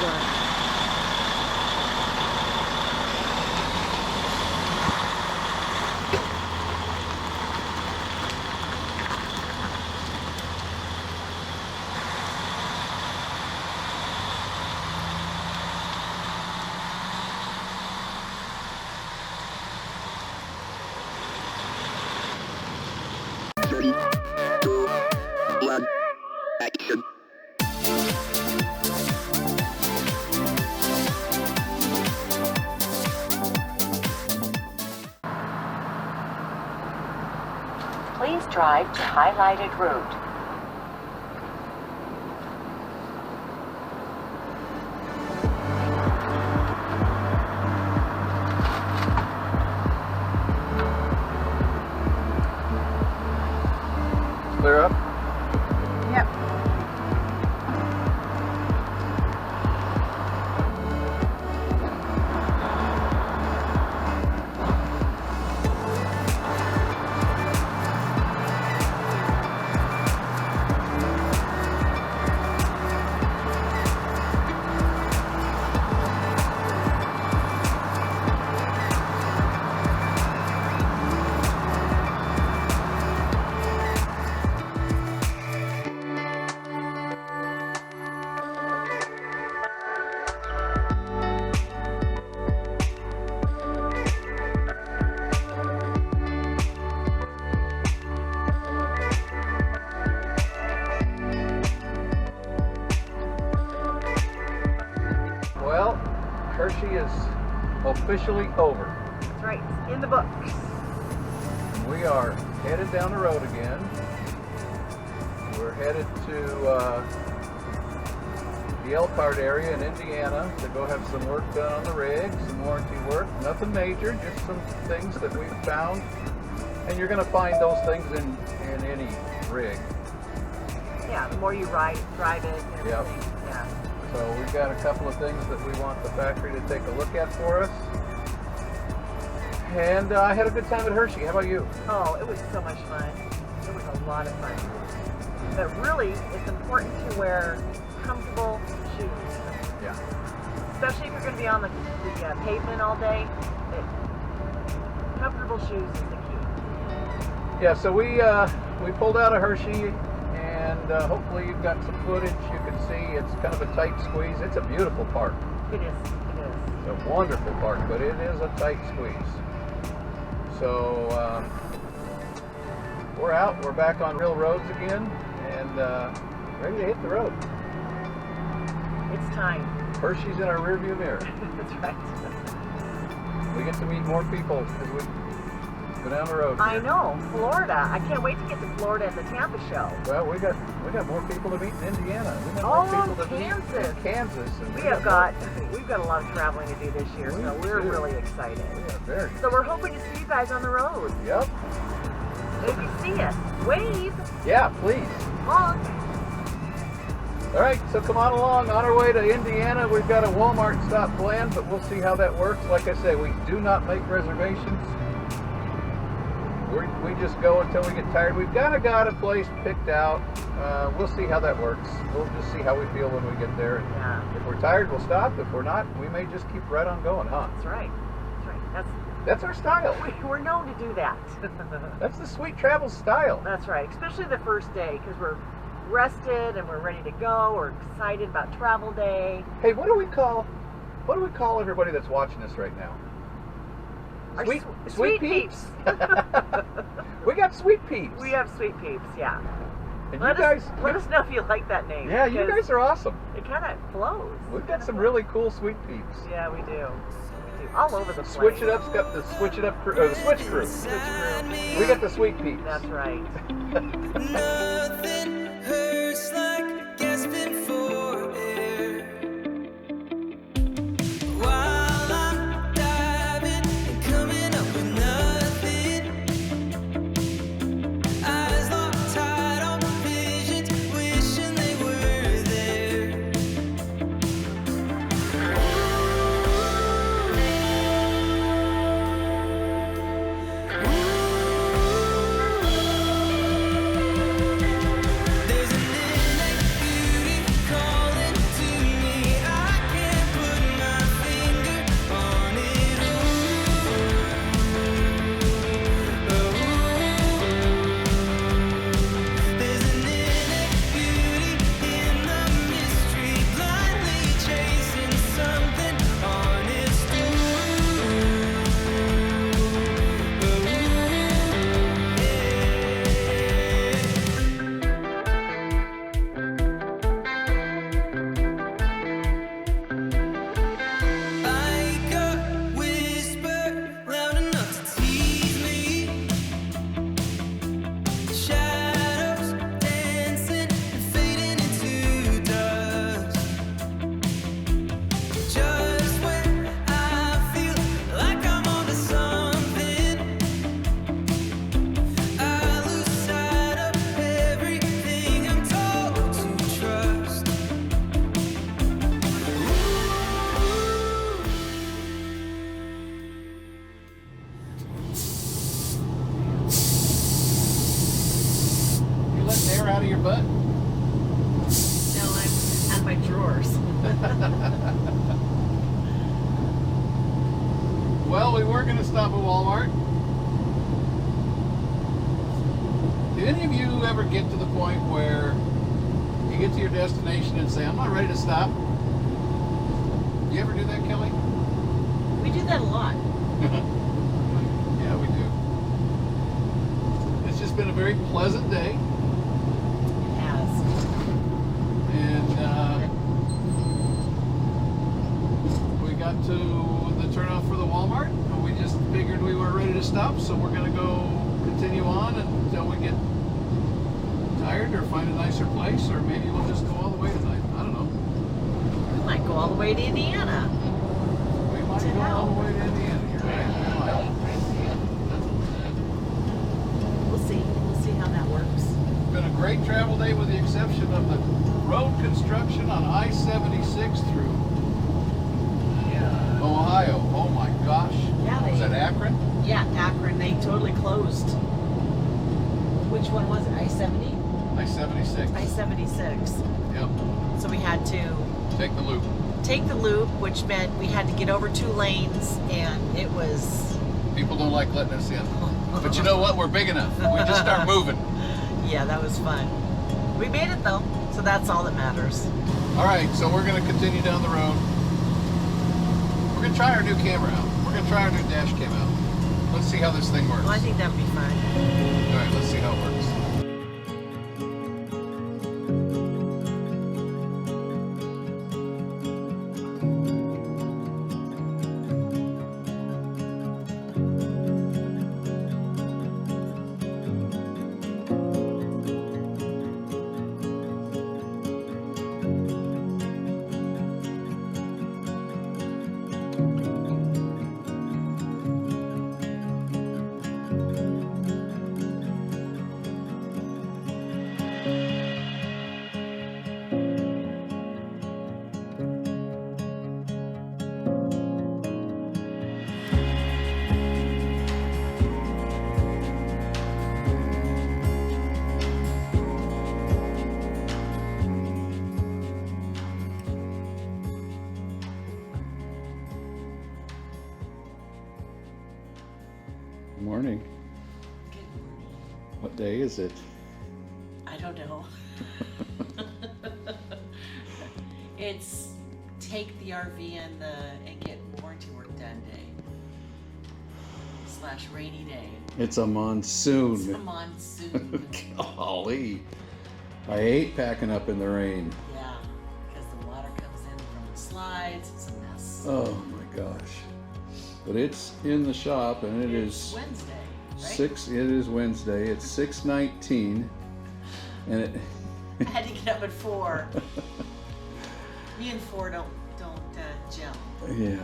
done. Three, two, one, action. Please drive to highlighted route. Clear up? Yep. Well, Hershey is officially over. That's right. It's in the books. We are headed down the road again. We're headed to the Elkhart area in Indiana to go have some work done on the rig, some warranty work. Nothing major, just some things that we've found. And you're going to find those things in any rig. Yeah, the more you drive it and Yep. everything. Yeah. So we've got a couple of things that we want the factory to take a look at for us. And I had a good time at Hershey. How about you? Oh, it was so much fun. It was a lot of fun. But really, it's important to wear comfortable shoes. Yeah. Especially if you're going to be on the pavement all day. Comfortable shoes is the key. Yeah, so we pulled out of Hershey, and hopefully you've got some footage. You can see it's kind of a tight squeeze. It's a beautiful park. It is. It is. It's a wonderful park, but it is a tight squeeze. So we're out. We're back on real roads again, and ready to hit the road. It's time. Hershey's in our rearview mirror. That's right. We get to meet more people as we go down the road. I here. know. Florida. I can't wait to get to Florida at the Tampa show. Well, we got more people to meet in Indiana. We got Oh, more people to meet Kansas. in Kansas. And We've got a lot of traveling to do this year, We so we're do. really excited. We are very. So we're hoping to see you guys on the road. Yep. If you see us, wave, Yeah, please. honk. All right, so come on along. On our way to Indiana, we've got a Walmart stop planned, but we'll see how that works. Like I say, we do not make reservations. We just go until we get tired. We've kind of got a place picked out. We'll see how that works. We'll just see how we feel when we get there. And Yeah, if we're tired, we'll stop. If we're not, we may just keep right on going, huh? that's right. That's right. That's our style. We're known to do that. That's the Sweet Travel style. That's right, especially the first day, because we're rested and we're ready to go. We're excited about travel day. Hey, what do we call everybody that's watching us right now? Our Sweet peeps. We got sweet peeps. We have sweet peeps, yeah. And Let you guys, us know if you like that name. yeah, you because guys are awesome. It kind of flows. We've got some really cool sweet peeps. Yeah, we do. We do. All over the place. Switch It Up's got the Switch It Up crew, or the Switch crew. Switch crew. We got the sweet peeps. That's right. Nothing hurts like gasping for air. While I'm diving and coming up with nothing, eyes locked tight on visions, wishing they were there. your butt? No, I'm at my drawers. Well, we were going to stop at Walmart. Do any of you ever get to the point where you get to your destination and say, I'm not ready to stop? You ever do that, Kelly? We do that a lot. Yeah, we do. It's just been a very pleasant day. It has. And we got to the turnoff for the Walmart, and we just figured we weren't ready to stop, so we're going to go continue on until we get tired or find a nicer place, or maybe we'll just go all the way tonight. I don't know. We might go all the way to Indiana. We might go all the way to Indiana. You're right. We might. We'll see. We'll see how that works. It's been a great travel day with the exception of the road construction on I-76 through Ohio. Oh my gosh. Yeah, Was that Akron? Yeah, Akron. They totally closed. Which one was it? I-70? I-76. I-76. Yep. So we had to Take the loop. take the loop, which meant we had to get over 2 lanes, and it was... People don't like letting us in. But you know what? We're big enough. We just start moving. Yeah, that was fun. We made it though, so that's all that matters. All right, so we're going to continue down the road. We're going to try our new camera out. We're going to try our new dash cam out. Let's see how this thing works. Well, I think that'd be fun. All right, let's see how it works. Good morning. What day is it? I don't know. It's take the RV and get warranty work done day. / rainy day. It's a monsoon. It's a monsoon. Golly. I hate packing up in the rain. Yeah, because the water comes in from the slides. It's a mess. Oh my gosh. But it's in the shop and It's Wednesday, right? It is Wednesday. It's 6:19 and it I had to get up at 4. Me and 4 don't gel. yeah.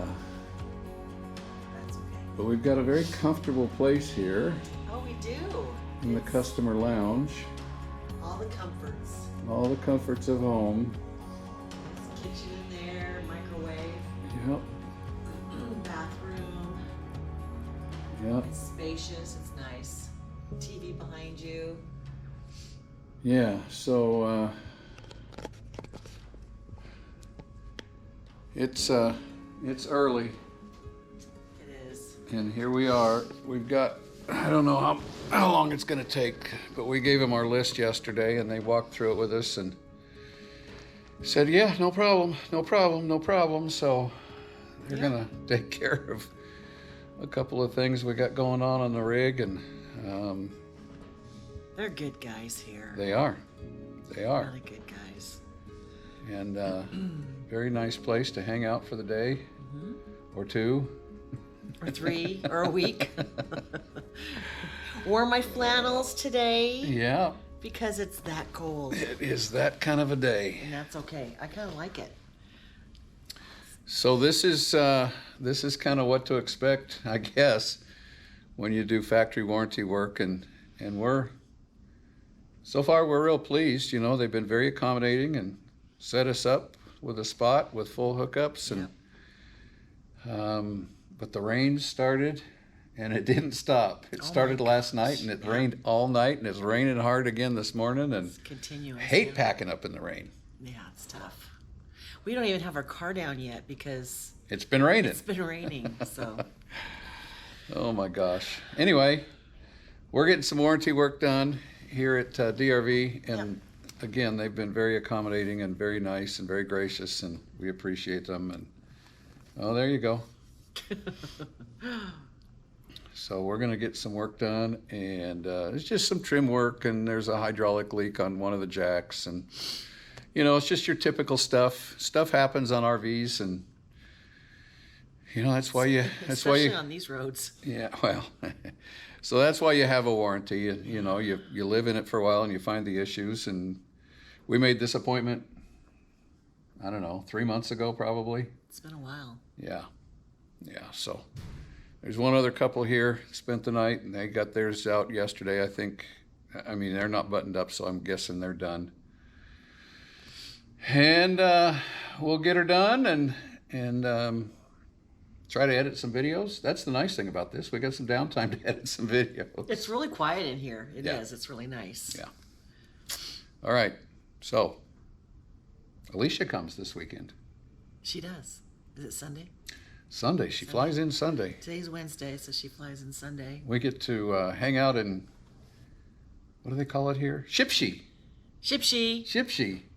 That's okay. But we've got a very comfortable place here Oh, we do. in the customer lounge. All the comforts. All the comforts of home. There's a kitchen in there, microwave, Yep. bathroom. Yep. It's spacious. It's nice. TV behind you. Yeah, so it's early It is. and here we are. We've got, I don't know how long it's going to take, but we gave them our list yesterday and they walked through it with us and said, yeah, no problem. So they're going to take care of a couple of things we got going on the rig, and They're good guys here. they are. Really good guys. And very nice place to hang out for the day or 2. Or 3 or a week. Wore my flannels today Yeah, because it's that cold. it is that kind of a day. And that's okay. I kind of like it. So this is kind of what to expect, I guess, when you do factory warranty work, and so far we're real pleased. You know, they've been very accommodating and set us up with a spot with full hookups, and but the rain started, and it didn't stop. It started last night, and it rained all night, and it's raining hard again this morning, and It's continuous. hate packing up in the rain. Yeah, it's tough. We don't even have our car down yet because It's been raining. it's been raining. So Oh my gosh. Anyway, we're getting some warranty work done here at DRV, and again, they've been very accommodating and very nice and very gracious, and we appreciate them. And oh, there you go. So we're gonna get some work done, and it's just some trim work, and there's a hydraulic leak on one of the jacks, and you know, it's just your typical stuff. Stuff happens on RVs, and you know, that's why you especially on these roads. yeah, well, so that's why you have a warranty. You know, you live in it for a while and you find the issues. And we made this appointment, I don't know, 3 months ago probably. It's been a while. Yeah. So there's one other couple here spent the night, and they got theirs out yesterday, I think. I mean, they're not buttoned up, so I'm guessing they're done. And we'll get her done and try to edit some videos. That's the nice thing about this. We got some downtime to edit some videos. It's really quiet in here. It is. Yeah. It's really nice. Yeah. All right. So Alicia comes this weekend. She does. Is it Sunday? Sunday. She flies in Sunday. Today's Wednesday, so she flies in Sunday. We get to hang out in, what do they call it here? Shipshewana.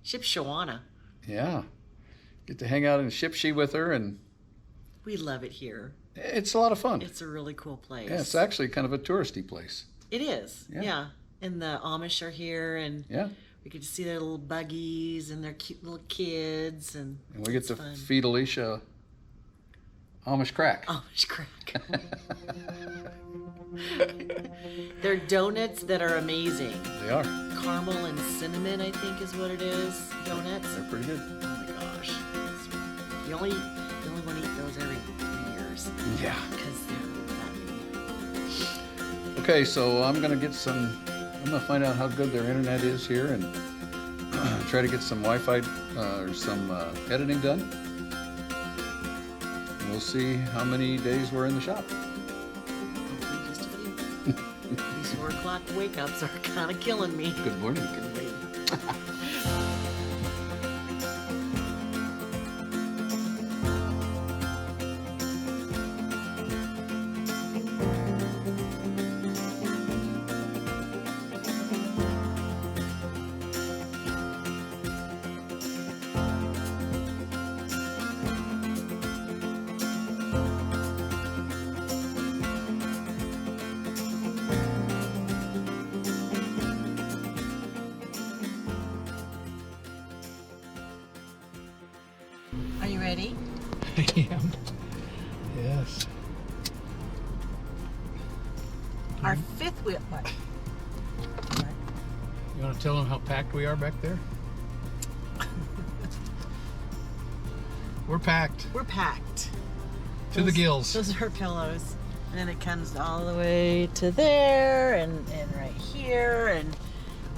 Shipshawana. Yeah. Get to hang out in Shipshewana with her, and We love it here. it's a lot of fun. It's a really cool place. Yeah, it's actually kind of a touristy place. It is. Yeah. Yeah. And the Amish are here, and Yeah. we get to see their little buggies and their cute little kids, and And we get it's to fun. feed Alicia Amish crack. Amish crack. They're donuts that are amazing. They are. Caramel and cinnamon, I think, is what it is. Donuts. They're pretty good. Oh my gosh. You only want to eat those every 3 years. Yeah. Because they're fattening. Okay, so I'm gonna find out how good their internet is here, and try to get some Wi-Fi or some editing done. And we'll see how many days we're in the shop. Hopefully just a few. These 4 o'clock wake-ups are kind of killing me. Good morning. Good wait. Are you ready? I am. Yes. Our 5th wheel. What? You want to tell them how packed we are back there? We're packed We're packed. to the gills. Those are our pillows. And then it comes all the way to there and right here. And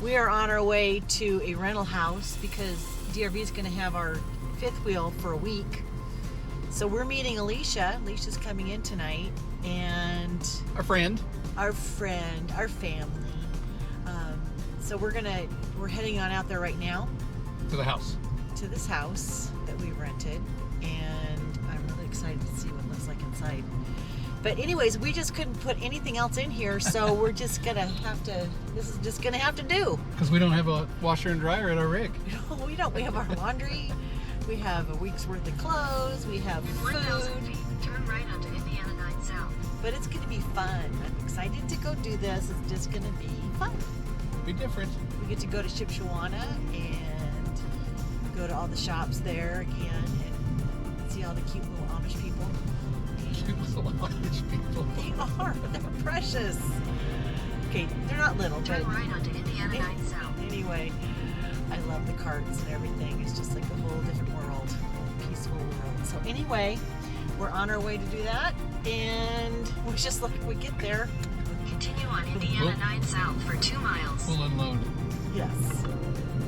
we are on our way to a rental house because DRV is going to have our 5th wheel for a week. So we're meeting Alicia. Alicia's coming in tonight. And Our friend. our friend, our family. So we're heading on out there right now To the house. to this house that we rented, and I'm really excited to see what it looks like inside. But anyways, we just couldn't put anything else in here, so we're just gonna have to, this is just gonna have to do. Because we don't have a washer and dryer at our rig. No, we don't. We have our laundry, we have a week's worth of clothes, we have food, Turn right onto Indiana 9 South. but it's gonna be fun. I'm excited to go do this. It's just gonna be fun. Be different. We get to go to Shipshewana and go to all the shops there again and see all the cute little Amish people. They are. They're precious. Okay, they're not little, but Turn right onto Indiana 9 South. anyway, I love the carts and everything. It's just like a whole different world, peaceful world. So anyway, we're on our way to do that, and we just look. We get there. Continue on Indiana 9 South for 2 miles. We'll unload. Yes.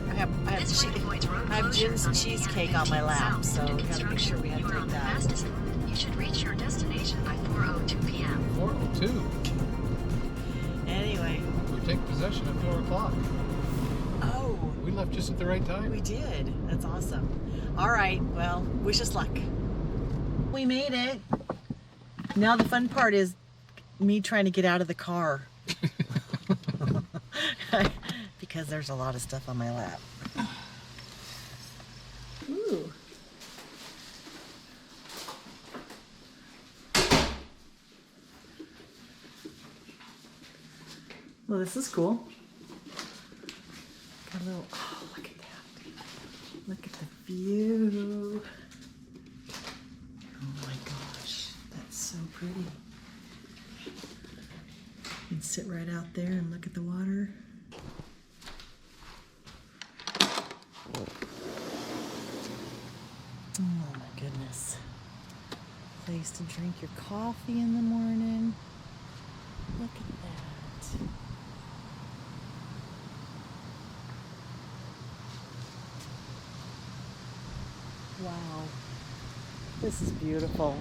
I have Jen's cheesecake on my lap, so we gotta make sure we have to take that. You should reach your destination by 4:02 p.m. 4:02. Anyway. We take possession at 4 o'clock. Oh. We left just at the right time. We did. That's awesome. All right. Well, wish us luck. We made it. Now the fun part is me trying to get out of the car. Because there's a lot of stuff on my lap. Ooh. Well, this is cool. Got a little, oh, look at that. Look at the view. Oh my gosh, that's so pretty. You can sit right out there and look at the water. Oh my goodness. Place to drink your coffee in the morning. Look at that. Wow. This is beautiful.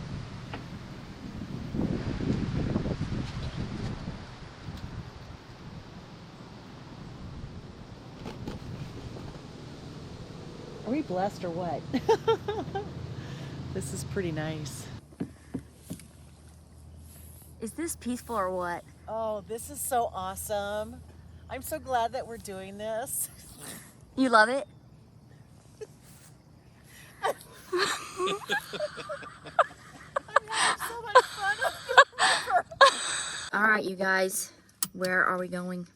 Are we blessed or what? This is pretty nice. Is this peaceful or what? Oh, this is so awesome. I'm so glad that we're doing this. You love it? I'm having so much fun on the river. All right, you guys, where are we going?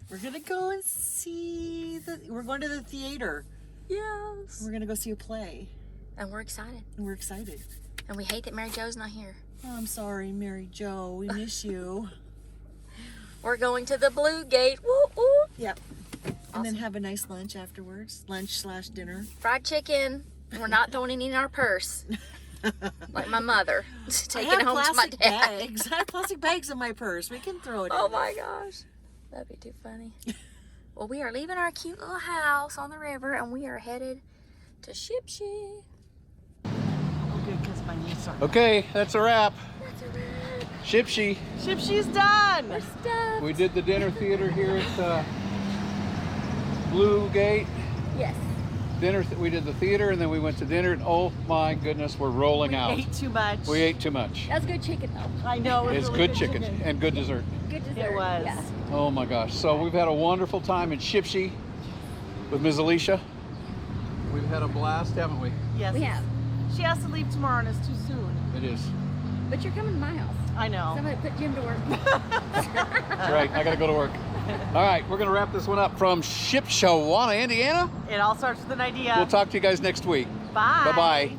We're gonna go and see we're going to the theater. Yes. We're gonna go see a play. And we're excited. And we're excited. And we hate that Mary Jo's not here. Oh, I'm sorry, Mary Jo. We miss you. We're going to the Blue Gate. Woo woo. Yep. And Awesome. then have a nice lunch afterwards. Lunch/dinner. Fried chicken. We're not throwing any in our purse. Like my mother. Taking it home to my plastic dad. bags. I have plastic bags in my purse. We can throw it Oh in. my gosh. That'd be too funny. Well, we are leaving our cute little house on the river and we are headed to Shipshewana. Oh, good, because my knees are. Okay, that's a wrap. That's a wrap. Shipshy. Shipshe's done. We're stuffed. We did the dinner theater here at Blue Gate. Yes. We did the theater and then we went to dinner and oh my goodness, we're rolling out. We ate too much. We ate too much. That's good chicken though. I know. It was It's really good chicken and good dessert. Good dessert. It was. Yeah. Oh my gosh. So we've had a wonderful time in Shipshy with Ms. Alicia. We've had a blast, haven't we? Yes. We have. She has to leave tomorrow and it's too soon. It is. But you're coming to my house. I know. Somebody put Jim to work. That's right. I got to go to work. All right. We're going to wrap this one up from Shipshawana, Indiana. It all starts with an idea. We'll talk to you guys next week. Bye. Bye-bye.